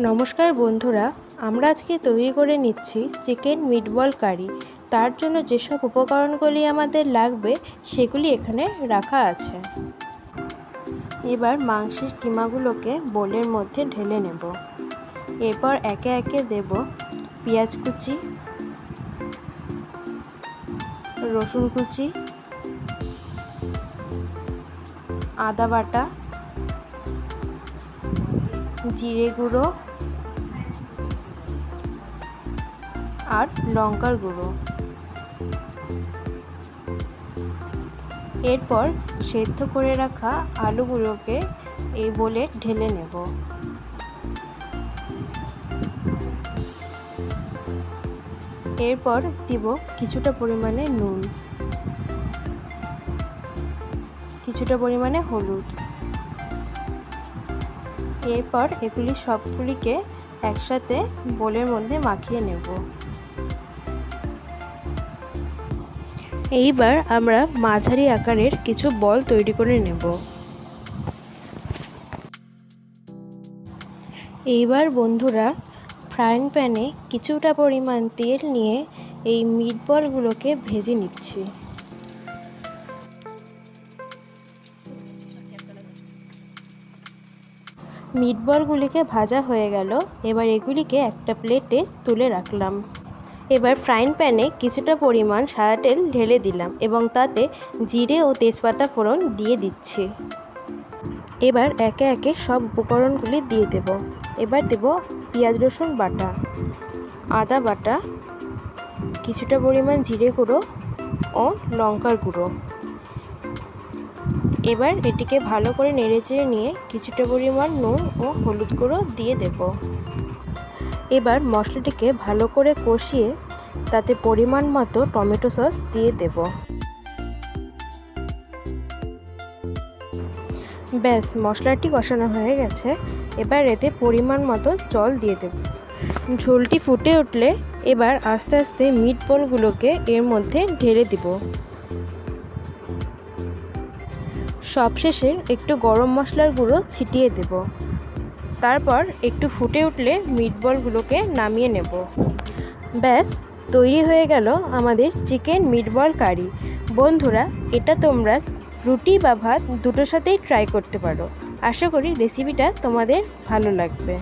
নমস্কার বন্ধুরা, আমরা আজকে তৈরি করে নিচ্ছি চিকেন মিটবল কারি। তার জন্য যেসব উপকরণগুলি আমাদের লাগবে সেগুলি এখানে রাখা আছে। এবার মাংসের কিমাগুলোকে বোলের মধ্যে ঢেলে নেব। এরপর একে একে দেব পেঁয়াজ কুচি, রসুন কুচি, আদা বাটা, জিরে গুঁড়ো আর লঙ্কার গুঁড়ো। এরপর সেদ্ধ করে রাখা আলুগুলোকে এই বোলে ঢেলে নেব। এরপর দিব কিছুটা পরিমাণে নুন, কিছুটা পরিমাণে হলুদ। এরপর এগুলি সবগুলিকে একসাথে বোলের মধ্যে মাখিয়ে নেব। এইবার আমরা মাঝারি আকারের কিছু বল তৈরি করে নেব। এইবার বন্ধুরা ফ্রাইং প্যানে কিছুটা পরিমাণ তেল নিয়ে এই মিটবলগুলোকে ভেজে নিচ্ছি। মিটবলগুলিকে ভাজা হয়ে গেল। এবার এগুলিকে একটা প্লেটে তুলে রাখলাম। এবার ফ্রাইং প্যানে কিছুটা পরিমাণ সাদা তেল ঢেলে দিলাম এবং তাতে জিরে ও তেজপাতা ফোড়ন দিয়ে দিচ্ছি। এবার একে একে সব উপকরণগুলি দিয়ে দেব। এবার দেব পেঁয়াজ রসুন বাটা, আদা বাটা, কিছুটা পরিমাণ জিরে গুঁড়ো ও লঙ্কার গুঁড়ো। এবার এটিকে ভালো করে নেড়েচেড়ে নিয়ে কিছুটা পরিমাণ নুন ও হলুদ গুঁড়ো দিয়ে দেব। এবার মশলাটিকে ভালো করে কষিয়ে তাতে পরিমাণ মতো টমেটো সস দিয়ে দেব। ব্যাস, মশলাটি কষানো হয়ে গেছে। এবার এতে পরিমাণ মতো জল দিয়ে দেব। ঝোলটি ফুটে উঠলে এবার আস্তে আস্তে মিটবলগুলোকে এর মধ্যে ঢেলে দেব। সবশেষে একটু গরম মশলার গুঁড়ো ছিটিয়ে দেব। তারপর একটু ফুটে উঠলে মিটবলগুলোকে নামিয়ে নেব। ব্যাস, তৈরি হয়ে গেল আমাদের চিকেন মিটবল কারি। বন্ধুরা, এটা তোমরা রুটি বা ভাত দুটোর সাথেই ট্রাই করতে পারো। আশা করি রেসিপিটা তোমাদের ভালো লাগবে।